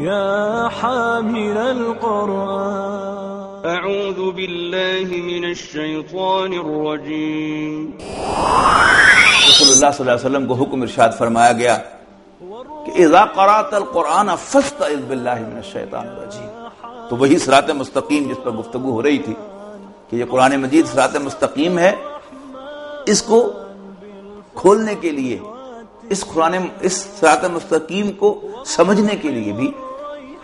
يا حامل القرآن. أعوذ بالله من الشيطان الرجيم. رسول اللہ صلی اللہ علیہ وسلم کو حکم ارشاد فرمایا گیا کہ اذا قرأت القرآن فاستعذ باللہ من الشیطان الرجیم. تو وہی صراط مستقیم جس پر گفتگو ہو رہی تھی کہ یہ قرآن مجید صراط مستقیم ہے، اس کو کھولنے کے لیے، اس صراط مستقیم کو سمجھنے کے لیے بھی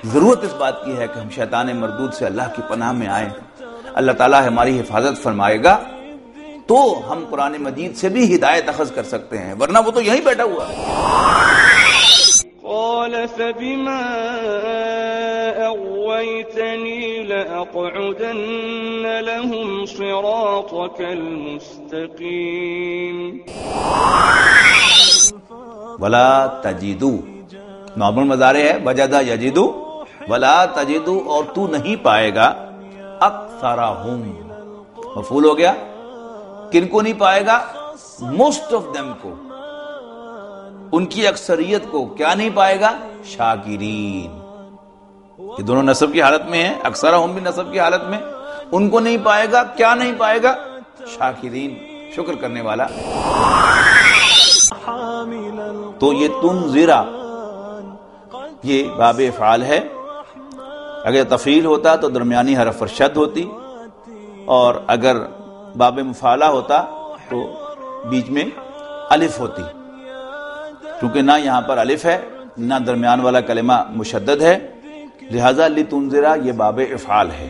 ضرورت اس بات کی ہے کہ ہم شیطان مردود سے اللہ کی پناہ میں آئیں. اللہ تعالیٰ ہماری حفاظت فرمائے گا تو ہم قرآن مجید سے بھی ہدایت اخذ کر سکتے ہیں، ورنہ وہ تو یہیں بیٹھا ہوا ہے. قال فبما أغويتني لأقعدن لهم صراطك المستقيم. ولا تجدو نارمل مضارع ہے، وجدہ یجدو، ولا تجدو اور تو نہیں پائے گا، اکثرہم مفعول ہو گیا، کن کو نہیں پائے گا؟ موسٹ آف دیم کو، ان کی اکثریت کو کیا نہیں پائے گا؟ شاکرین. یہ دونوں نصب کی حالت میں ہیں، اکثرہم بھی نصب کی حالت میں. ان کو نہیں پائے گا، کیا نہیں پائے گا؟ شاکرین، شکر کرنے والا. تو یہ تنذرا یہ باب افعال ہے. اگر تفعیل ہوتا تو درمیانی حرف پر شد ہوتی، اور اگر باب مفعلہ ہوتا تو بیچ میں الف ہوتی. کیونکہ نہ یہاں پر الف ہے نہ درمیان والا کلمہ مشدد ہے، لہذا لتنذرا یہ باب افعال ہے.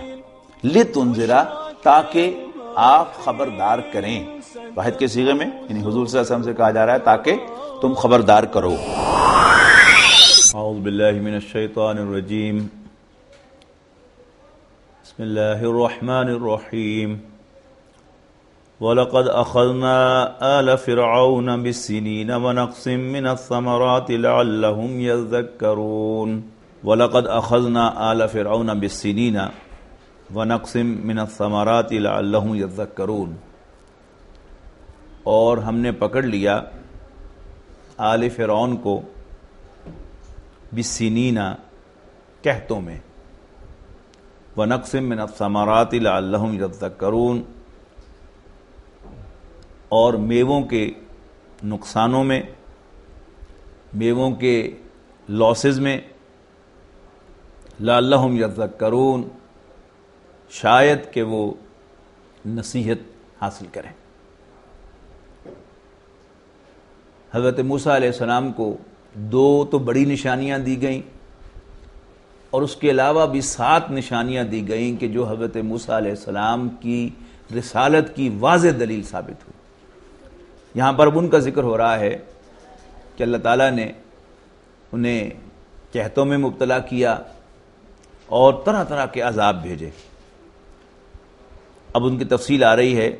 لتنذرا تاکہ آپ خبردار کریں، واحد کے صیغے میں، یعنی حضور صلی اللہ علیہ وسلم سے کہا جا رہا ہے تاکہ تم خبردار کرو. اعوذ باللہ من الشیطان الرجیم. بسم اللہ الرحمن الرحیم. وَلَقَدْ أَخَذْنَا آلَ فِرْعَوْنَ بِالسِّنِينَ وَنَقْصٍ مِّنَ الثَّمَرَاتِ لَعَلَّهُمْ يَذَّكَّرُونَ. وَلَقَدْ أَخَذْنَا آلَ فِرْعَوْنَ بِالسِّنِينَ وَنَقْصٍ مِّنَ الثَّمَرَاتِ لَعَلَّهُمْ يَذَّكَّرُونَ. اور ہم نے پکڑ لیا آل فرعون کو بالسنین قحطوں میں، ونقص من الثمرات لعلہم یذکرون، اور میووں کے نقصانوں میں، میووں کے لاسز میں، لعلہم یذکرون شاید کہ وہ نصیحت حاصل کریں. حضرت موسیٰ علیہ السلام کو 2 تو بڑی نشانیاں دی گئیں، اور اس کے علاوہ بھی 7 نشانیاں دی گئیں کہ جو حضرت موسیٰ علیہ السلام کی رسالت کی واضح دلیل ثابت ہوئی. یہاں پر اب ان کا ذکر ہو رہا ہے کہ اللہ تعالیٰ نے انہیں قحطوں میں مبتلا کیا اور طرح طرح کے عذاب بھیجے. اب ان کی تفصیل آ رہی ہے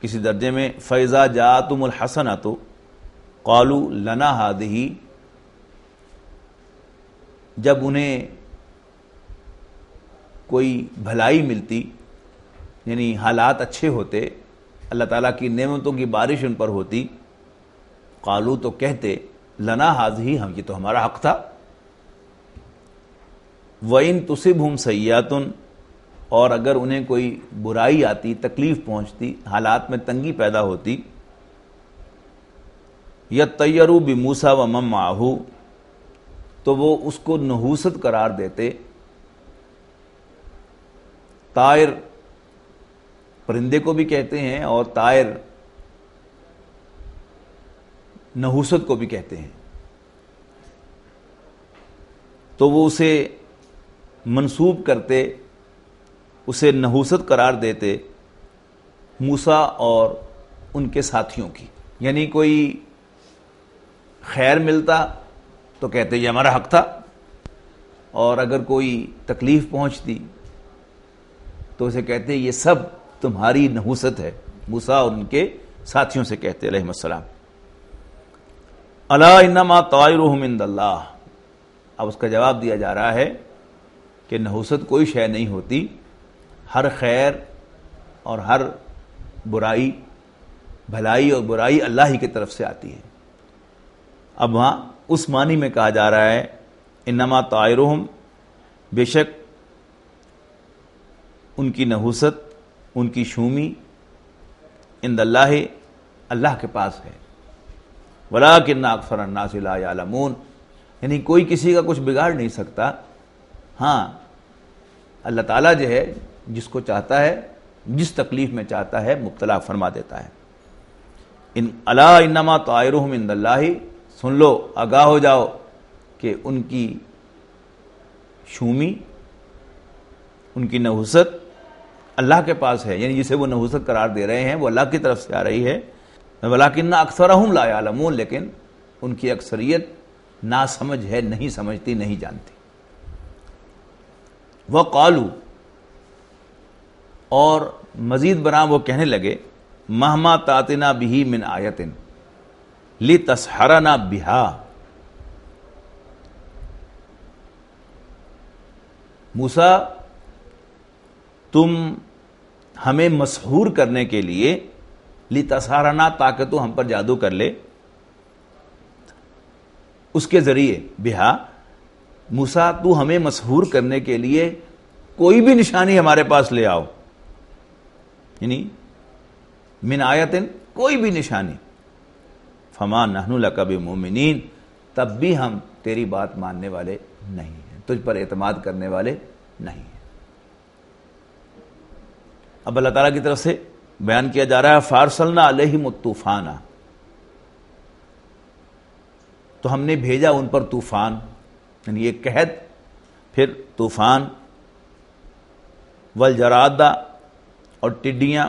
کسی درجے میں. فَإِذَا جَاءَتْهُمُ الْحَسَنَةُ قَالُوا لَنَا هَٰذِهِ، جب انہیں کوئی بھلائی ملتی، یعنی حالات اچھے ہوتے، اللہ تعالیٰ کی نعمتوں کی بارش ان پر ہوتی، قالو تو کہتے لنا هَٰذِهِ، ہم یہ تو ہمارا حق تھا. وَإِن تُصِبْهُمْ سَيِّئَةٌ، اور اگر انہیں کوئی برائی آتی، تکلیف پہنچتی، حالات میں تنگی پیدا ہوتی، یطیروا بموسیٰ ومن معہ، تو وہ اس کو نحوست قرار دیتے. طائر پرندے کو بھی کہتے ہیں اور طائر نحوست کو بھی کہتے ہیں. تو وہ اسے منسوب کرتے، اسے نحوست قرار دیتے موسیٰ اور ان کے ساتھیوں کی. یعنی کوئی خیر ملتا تو کہتے یہ ہمارا حق تھا، اور اگر کوئی تکلیف پہنچتی تو اسے کہتے یہ سب تمہاری نحوست ہے. موسیٰ اور ان کے ساتھیوں سے کہتے علیہ السلام. الا انما طائرهم عند اللہ. اب اس کا جواب دیا جا رہا ہے کہ نحوست کوئی شے نہیں ہوتی، ہر خیر اور ہر برائی، بھلائی اور برائی اللہ ہی کی طرف سے آتی ہے. اب وہاں اس معنی میں کہا جا رہا ہے انما طائرهم بے شک ان کی نحوست، ان کی شومی عند اللہ، اللہ کے پاس ہے، ولکن اکثر الناس لا یعلمون، یعنی کوئی کسی کا کچھ بگاڑ نہیں سکتا. ہاں اللہ تعالیٰ جو ہے جس کو چاہتا ہے، جس تکلیف میں چاہتا ہے مبتلا فرما دیتا ہے. ان الا انما طائرهم عند اللہ، سن لو، آگاہ ہو جاؤ کہ ان کی شومی، ان کی نحوست اللہ کے پاس ہے، یعنی جسے وہ نحوست قرار دے رہے ہیں وہ اللہ کی طرف سے آ رہی ہے. ولکن اکثرهم لا یعلمون، لیکن ان کی اکثریت ناسمجھ ہے، نہیں سمجھتی، نہیں جانتی. وقالوا، اور مزید برآں وہ کہنے لگے، مہما تاتنا بہ من آیت لتسحرنا بہا، موسیٰ تم ہمیں مسحور کرنے کے لیے، لتسحرنا تاکہ تو ہم پر جادو کر لے، اس کے ذریعے، بہا موسیٰ تو ہمیں مسحور کرنے کے لیے کوئی بھی نشانی ہمارے پاس لے آؤ، یعنی من آیتن، کوئی بھی نشانی، فما نحن لک بمؤمنین، تب بھی ہم تیری بات ماننے والے نہیں ہیں، تجھ پر اعتماد کرنے والے نہیں ہیں. اب اللہ تعالیٰ کی طرف سے بیان کیا جا رہا ہے فارسلنا علیہم الطوفان، تو ہم نے بھیجا ان پر طوفان، یعنی ایک قحط، پھر طوفان، والجراد، اور ٹڈیاں،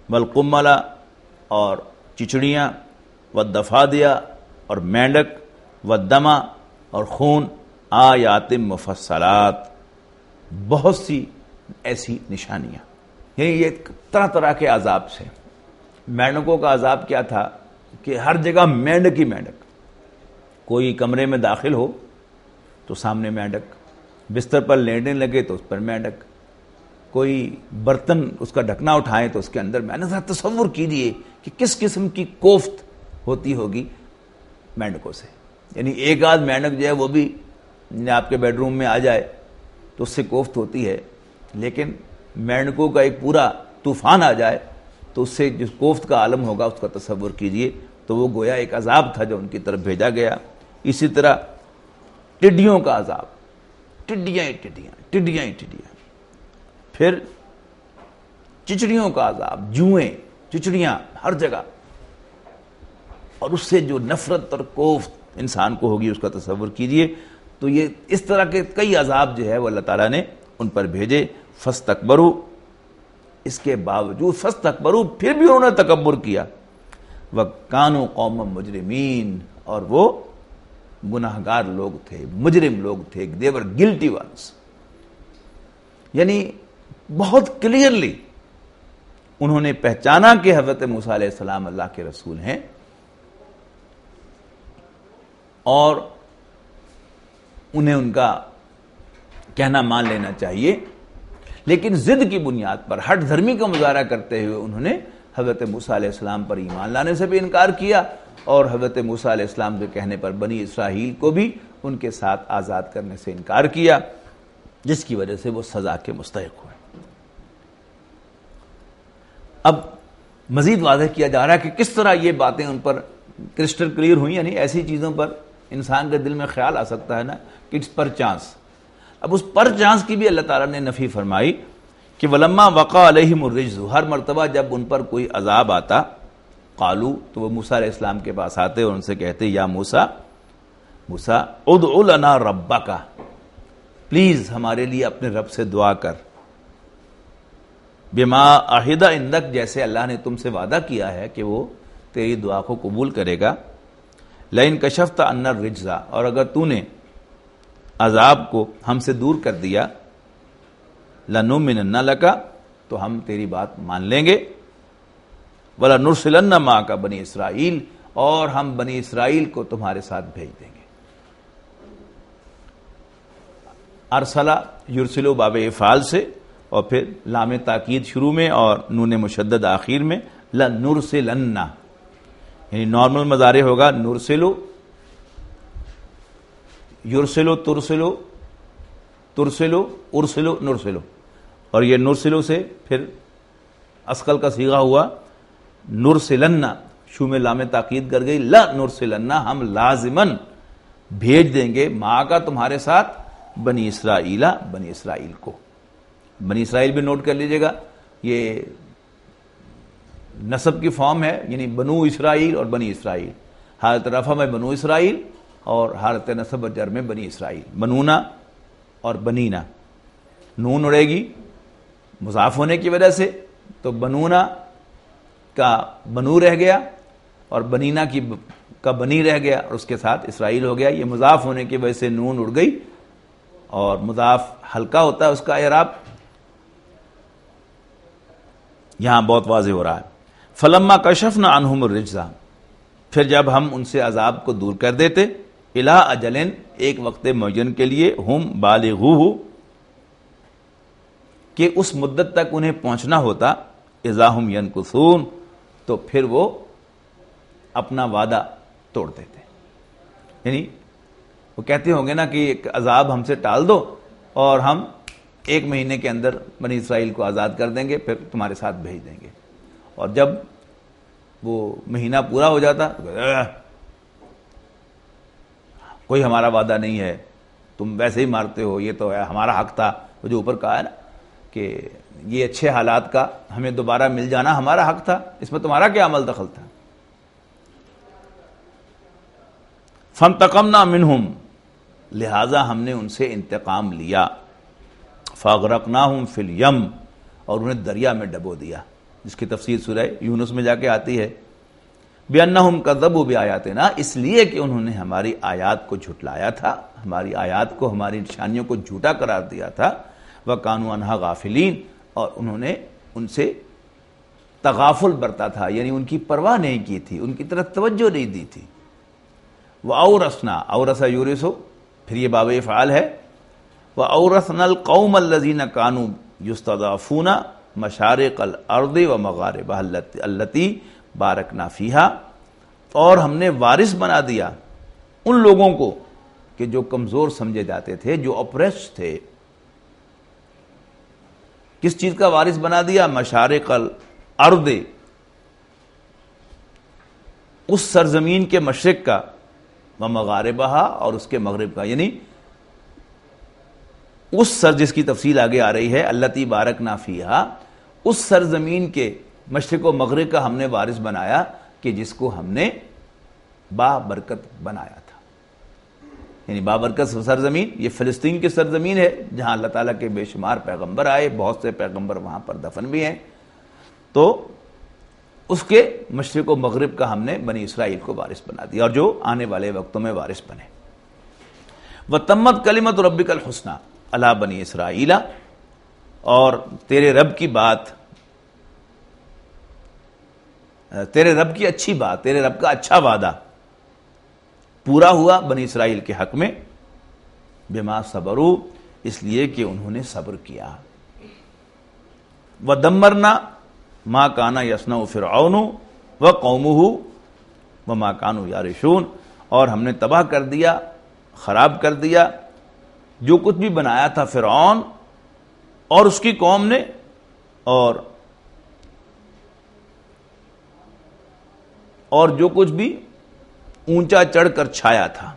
والقمل، اور چچڑیاں، والضفادع، اور مینڈک، والدم، اور خون، آیات مفصلات، بہت سی ایسی نشانیاں. یعنی یہ طرح طرح کے عذاب سے. مینڈکوں کا عذاب کیا تھا کہ ہر جگہ مینڈک ہی مینڈک، کوئی کمرے میں داخل ہو تو سامنے مینڈک، بستر پر لیٹنے لگے تو اس پر مینڈک، کوئی برتن اس کا ڈھکنا اٹھائے تو اس کے اندر، میں نے ذرا تصور کیجیے کہ کس قسم کی کوفت ہوتی ہوگی مینڈکوں سے. یعنی ایک آدھ مینڈک جو ہے وہ بھی آپ کے بیڈ روم میں آ جائے تو اس سے کوفت ہوتی ہے، لیکن مینڈکوں کا ایک پورا طوفان آ جائے تو اس سے جس کوفت کا عالم ہوگا اس کا تصور کیجیے. تو وہ گویا ایک عذاب تھا جو ان کی طرف بھیجا گیا. اسی طرح ٹڈیوں کا عذاب، ٹڈیاں ہی ٹڈیاں، ٹڈیاں ہی ٹڈیاں. پھر چچڑیوں کا عذاب، جوئیں، چچڑیاں ہر جگہ، اور اس سے جو نفرت اور کوفت انسان کو ہوگی اس کا تصور کیجئے. تو یہ اس طرح کے کئی عذاب جو ہے وہ اللہ تعالیٰ نے ان پر بھیجے. فاستکبروا، اس کے باوجود فاستکبروا، پھر بھی انہوں نے تکبر کیا. وکانوا قوما مجرمین، اور وہ گناہگار لوگ تھے، مجرم لوگ تھے. they were guilty ones. یعنی بہت کلیئرلی انہوں نے پہچانا کہ حضرت موسیٰ علیہ السلام اللہ کے رسول ہیں، اور انہیں ان کا کہنا مان لینا چاہیے. لیکن ضد کی بنیاد پر، ہٹ دھرمی کا مظاہرہ کرتے ہوئے انہوں نے حضرت موسیٰ علیہ السلام پر ایمان لانے سے بھی انکار کیا، اور حضرت موسیٰ علیہ السلام کے کہنے پر بنی اسرائیل کو بھی ان کے ساتھ آزاد کرنے سے انکار کیا، جس کی وجہ سے وہ سزا کے مستحق ہوئے. اب مزید واضح کیا جا رہا ہے کہ کس طرح یہ باتیں ان پر کرسٹل کلیئر ہوئی. یعنی ایسی چیزوں پر انسان کے دل میں خیال آ سکتا ہے نا کہ اٹس پر چانس. اب اس پر چانس کی بھی اللہ تعالیٰ نے نفی فرمائی کہ ولما وقع علیہم الرجز، ہر مرتبہ جب ان پر کوئی عذاب آتا، قالو، تو وہ موسیٰ علیہ السلام کے پاس آتے اور ان سے کہتے یا موسیٰ ادع لنا ربک، پلیز ہمارے لیے اپنے رب سے دعا کر، بما عہد عندک، جیسے اللہ نے تم سے وعدہ کیا ہے کہ وہ تیری دعا کو قبول کرے گا. لئن کشفت عنا الرجز، اور اگر تو نے عذاب کو ہم سے دور کر دیا، لنؤمنن لک، تو ہم تیری بات مان لیں گے، ولنرسلن معک بنی اسرائیل، اور ہم بنی اسرائیل کو تمہارے ساتھ بھیج دیں گے. ارسلہ یرسلو باب افعال سے، اور پھر لام تاکید شروع میں اور نون مشدد آخر میں، لنرسلن، یعنی نارمل مضارع ہوگا نرسلو، یرسلو ترسلو، ترسلو ارسلو نرسلو، اور یہ نرسلو سے پھر اسقل کا صیغہ ہوا نرسلن، شو میں لام تاکید کر گئی، لا نرسلن، ہم لازمن بھیج دیں گے ماں کا تمہارے ساتھ بنی اسرائیل، بنی اسرائیل کو. بنی اسرائیل بھی نوٹ کر لیجئے گا، یہ نسب کی فارم ہے، یعنی بنو اسرائیل اور بنی اسرائیل. حالت رفع میں بنو اسرائیل اور حالت نصب اور جر میں بنی اسرائیل. بنونا اور بنینا، نون اڑے گی مضاف ہونے کی وجہ سے، تو بنونا کا بنو رہ گیا اور بنینا کا بنی رہ گیا اور اس کے ساتھ اسرائیل ہو گیا. یہ مضاف ہونے کی وجہ سے نون اڑ گئی اور مضاف ہلکا ہوتا ہے اس کا اعراب، یہاں بہت واضح ہو رہا ہے. فلما کشفنا عنہم الرجز، پھر جب ہم ان سے عذاب کو دور کر دیتے، الی اجلن، ایک وقت معین کے لیے، ہم بالغوہ، کہ اس مدت تک انہیں پہنچنا ہوتا، اذا ہم ینکثون، تو پھر وہ اپنا وعدہ توڑ دیتے. یعنی وہ کہتے ہوں گے نا کہ ایک عذاب ہم سے ٹال دو اور ہم 1 مہینے کے اندر بنی اسرائیل کو آزاد کر دیں گے، پھر تمہارے ساتھ بھیج دیں گے. اور جب وہ مہینہ پورا ہو جاتا تو کوئی ہمارا وعدہ نہیں ہے، تم ویسے ہی مارتے ہو، یہ تو ہے ہمارا حق تھا. وہ جو اوپر کہا ہے نا کہ یہ اچھے حالات کا ہمیں دوبارہ مل جانا ہمارا حق تھا، اس میں تمہارا کیا عمل دخل تھا. فانتقمنا منہم، لہذا ہم نے ان سے انتقام لیا. فاغرقناہم فی الیم، اور انہیں دریا میں ڈبو دیا، جس کی تفسیر سورہ یونس میں جا کے آتی ہے. بِأَنَّهُمْ كَذَّبُوا بِآيَاتِنَا، اس لیے کہ انہوں نے ہماری آیات کو جھٹلایا تھا، ہماری آیات کو، ہماری نشانیوں کو جھوٹا قرار دیا تھا. وَكَانُوا عَنْهَا غَافِلِينَ، اور انہوں نے ان سے تغافل برتا تھا، یعنی ان کی پرواہ نہیں کی تھی، ان کی طرف توجہ نہیں دی تھی. وَأَوْرَثْنَا، اورث یورث، پھر یہ باب افعال ہے. وَأَوْرَثْنَا الْقَوْمَ الَّذِينَ كَانُوا يُسْتَضْعَفُونَ مَشَارِقَ الْأَرْضِ وَمَغَارِبَهَا الَّتِي بَارَكْنَا فِيهَا، اور ہم نے وارث بنا دیا ان لوگوں کو کہ جو کمزور سمجھے جاتے تھے، جو اپریس تھے. کس چیز کا وارث بنا دیا؟ مشارق الارض، اس سرزمین کے مشرق کا، ومغاربہا، اور اس کے مغرب کا، یعنی اس سر جس کی تفصیل آگے آ رہی ہے، التی بارکنا فیہا، اس سرزمین کے مشرق و مغرب کا ہم نے وارث بنایا کہ جس کو ہم نے بابرکت بنایا تھا. یعنی بابرکت سرزمین یہ فلسطین کی سرزمین ہے، جہاں اللہ تعالیٰ کے بے شمار پیغمبر آئے، بہت سے پیغمبر وہاں پر دفن بھی ہیں. تو اس کے مشرق و مغرب کا ہم نے بنی اسرائیل کو وارث بنا دیا، اور جو آنے والے وقتوں میں وارث بنے. وَتَمَّتْ كَلِمَةُ رَبِّكَ الْحُسْنَى عَلَىٰ بنی اسرائیل، اور تیرے رب کی بات، تیرے رب کی اچھی بات، تیرے رب کا اچھا وعدہ پورا ہوا بنی اسرائیل کے حق میں. بما صبروا، اس لیے کہ انہوں نے صبر کیا. وَدَمَّرْنَا مَا كَانَ يَصْنَعُ فِرْعَوْنُ وَقَوْمُهُ وَمَا كَانُوا يَعْرِشُونَ، اور ہم نے تباہ کر دیا، خراب کر دیا جو کچھ بھی بنایا تھا فرعون اور اس کی قوم نے، اور جو کچھ بھی اونچا چڑھ کر چھایا تھا.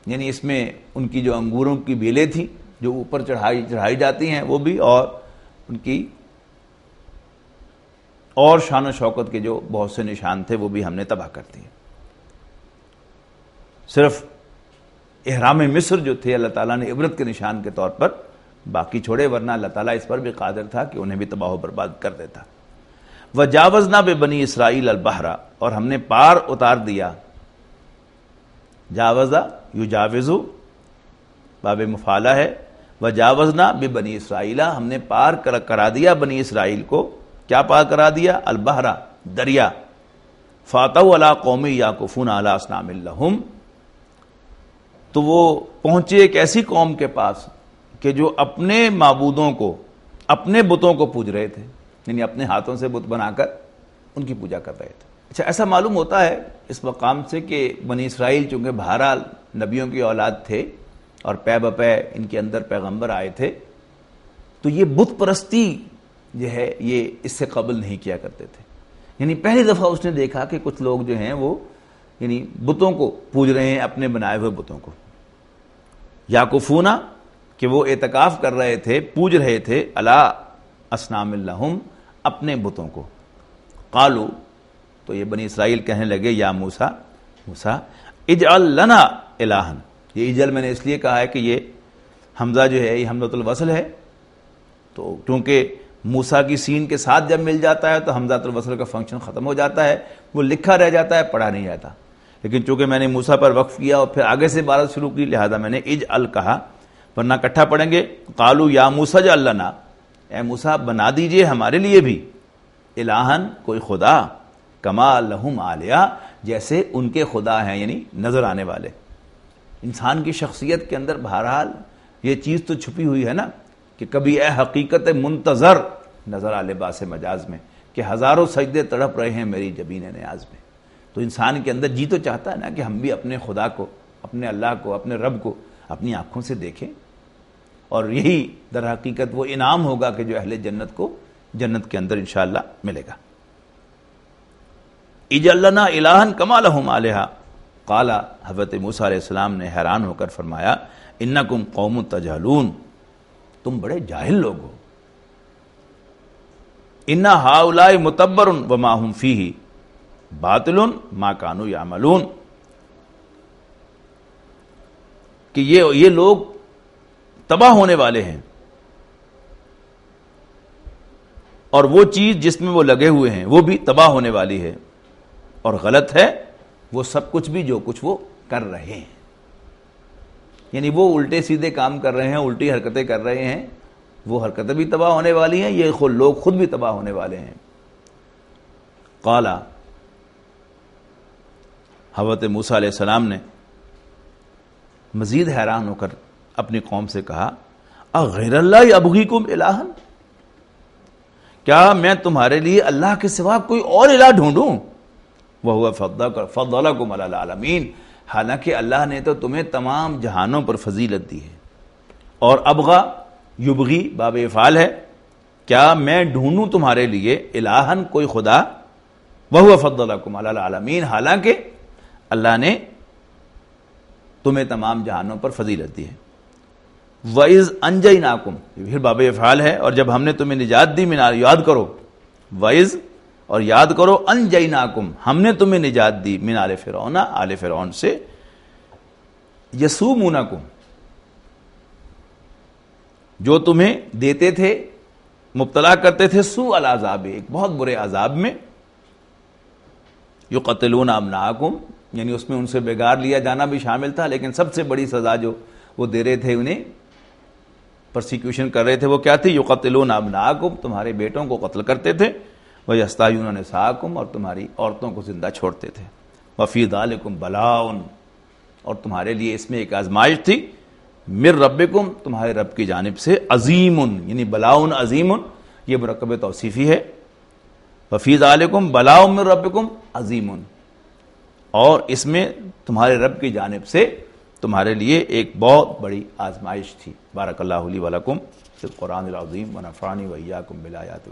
یعنی اس میں ان کی جو انگوروں کی بیلیں تھیں جو اوپر چڑھائی جاتی ہیں وہ بھی، اور ان کی اور شان و شوکت کے جو بہت سے نشان تھے وہ بھی ہم نے تباہ کر دیے. صرف احرام مصر جو تھے اللہ تعالیٰ نے عبرت کے نشان کے طور پر باقی چھوڑے، ورنہ اللہ تعالیٰ اس پر بھی قادر تھا کہ انہیں بھی تباہ و برباد کر دیتا. وَجَاوَزْنَا بِبَنِي إِسْرَائِيلَ الْبَحْرَ، اور ہم نے پار اتار دیا. جاوزہ یجاوزو باب مفعلہ ہے. وَجَاوَزْنَا بِبَنِي إِسْرَائِيلَ، ہم نے پار کرا دیا بنی اسرائیل کو. کیا پار کرا دیا؟ البحر، دریا. فَأَتَوْا عَلَىٰ قَوْمٍ يَعْكُفُونَ عَلَىٰ أَصْنَامٍ لَهُمْ، تو وہ پہنچے ایک ایسی قوم کے پاس کہ جو اپنے معبودوں کو، اپنے بتوں کو پوج رہے تھے، یعنی اپنے ہاتھوں سے بت بنا کر ان کی پوجا کر رہے تھے. اچھا، ایسا معلوم ہوتا ہے اس مقام سے کہ بنی اسرائیل چونکہ بہرحال نبیوں کی اولاد تھے اور پے بپے ان کے اندر پیغمبر آئے تھے، تو یہ بت پرستی جو ہے یہ اس سے قبل نہیں کیا کرتے تھے. یعنی پہلی دفعہ اس نے دیکھا کہ کچھ لوگ جو ہیں وہ یعنی بتوں کو پوج رہے ہیں، اپنے بنائے ہوئے بتوں کو. یاکفونا کہ وہ اعتکاف کر رہے تھے، پوج رہے تھے علی اصنام لہم اپنے بتوں کو. قالو تو یہ بنی اسرائیل کہنے لگے یا موسیٰ موسیٰ اجعل لنا الہن. یہ اجل میں نے اس لیے کہا ہے کہ یہ حمزہ جو ہے یہ حمزۃ الوصل ہے، تو کیونکہ موسیٰ کی سین کے ساتھ جب مل جاتا ہے تو حمزۃ الوصل کا فنکشن ختم ہو جاتا ہے، وہ لکھا رہ جاتا ہے، پڑھا نہیں جاتا. لیکن چونکہ میں نے موسیٰ پر وقف کیا اور پھر آگے سے عبارت شروع کی، لہذا میں نے اجعل کہا، ورنہ اکٹھا پڑھیں گے. قالو یا موسیٰ اجعل لنا، اے موسیٰ بنا دیجئے ہمارے لیے بھی الہن کوئی خدا، کما لہم آلیہ جیسے ان کے خدا ہیں، یعنی نظر آنے والے. انسان کی شخصیت کے اندر بہرحال یہ چیز تو چھپی ہوئی ہے نا کہ کبھی اے حقیقت منتظر نظر آ لباس مجاز میں کہ ہزاروں سجدے تڑپ رہے ہیں میری جبین نیاز میں. تو انسان کے اندر جی تو چاہتا ہے نا کہ ہم بھی اپنے خدا کو، اپنے اللہ کو، اپنے رب کو اپنی آنکھوں سے دیکھیں، اور یہی در حقیقت وہ انعام ہوگا کہ جو اہل جنت کو جنت کے اندر انشاءاللہ ملے گا. اجعل لنا الہن کما لہم آلہہ. قال حضرت موسیٰ علیہ السلام نے حیران ہو کر فرمایا انکم قوم تجہلون، تم بڑے جاہل لوگ ہو. ان ہؤلاء متبر وما هم فیہ باطل ما کانوا یعملون، کہ یہ لوگ تباہ ہونے والے ہیں، اور وہ چیز جس میں وہ لگے ہوئے ہیں وہ بھی تباہ ہونے والی ہے، اور غلط ہے وہ سب کچھ بھی جو کچھ وہ کر رہے ہیں. یعنی وہ الٹے سیدھے کام کر رہے ہیں، الٹی حرکتیں کر رہے ہیں، وہ حرکتیں بھی تباہ ہونے والی ہیں، یہ لوگ خود بھی تباہ ہونے والے ہیں. قال حضرت موسیٰ علیہ السلام نے مزید حیران ہو کر اپنی قوم سے کہا اغیر اللہ ابغیکم الہا، کیا میں تمہارے لیے اللہ کے سوا کوئی اور الہ ڈھونڈوں؟ وَهُوَ فَضَّلَكُمْ عَلَى الْعَالَمِينَ، حالانکہ اللہ نے تو تمہیں تمام جہانوں پر فضیلت دی ہے. اور ابغا یبغی باب افعال ہے، کیا میں ڈھونڈوں تمہارے لیے الہن کوئی خدا؟ وَهُوَ فَضَّلَكُمْ عَلَى الْعَالَمِينَ، حالانکہ اللہ نے تمہیں تمام جہانوں پر فضیلت دی ہے. وَإِذْ أَنْجَيْنَاكُمْ، پھر باب افعال ہے، اور جب ہم نے تمہیں نجات دی، یاد کرو وَإِذْ، اور یاد کرو انجیناکم، ہم نے تمہیں نجات دی من آل فرعون، آل فرعون سے، یسومونکم، جو تمہیں دیتے تھے، مبتلا کرتے تھے، سوء العذاب، ایک بہت برے عذاب میں، یقتلون ابناءکم، یعنی اس میں ان سے بگاڑ لیا جانا بھی شامل تھا، لیکن سب سے بڑی سزا جو وہ دے رہے تھے، انہیں پرسیکیوشن کر رہے تھے، وہ کیا تھی؟ یقتلون ابناءکم، تمہارے بیٹوں کو قتل کرتے تھے، وَيَسْتَحْيُونَ نِسَاءَكُمْ، اور تمہاری عورتوں کو زندہ چھوڑتے تھے. وَفِي ذَلِكُمْ بَلَاءٌ، اور تمہارے لیے اس میں ایک آزمائش تھی، مِن رَبِّكُمْ، تمہارے رب کی جانب سے، عظیم، یعنی بلاء عظیم، یہ مرکب توصیفی ہے. وَفِي ذَلِكُمْ بَلَاءٌ مِن رَبِّكُمْ عظیم، اور اس میں تمہارے رب کی جانب سے تمہارے لیے ایک بہت بڑی آزمائش تھی. بارک اللہ لی ولکم فی القرآن العظیم ونفعنی وإیاکم بالآیات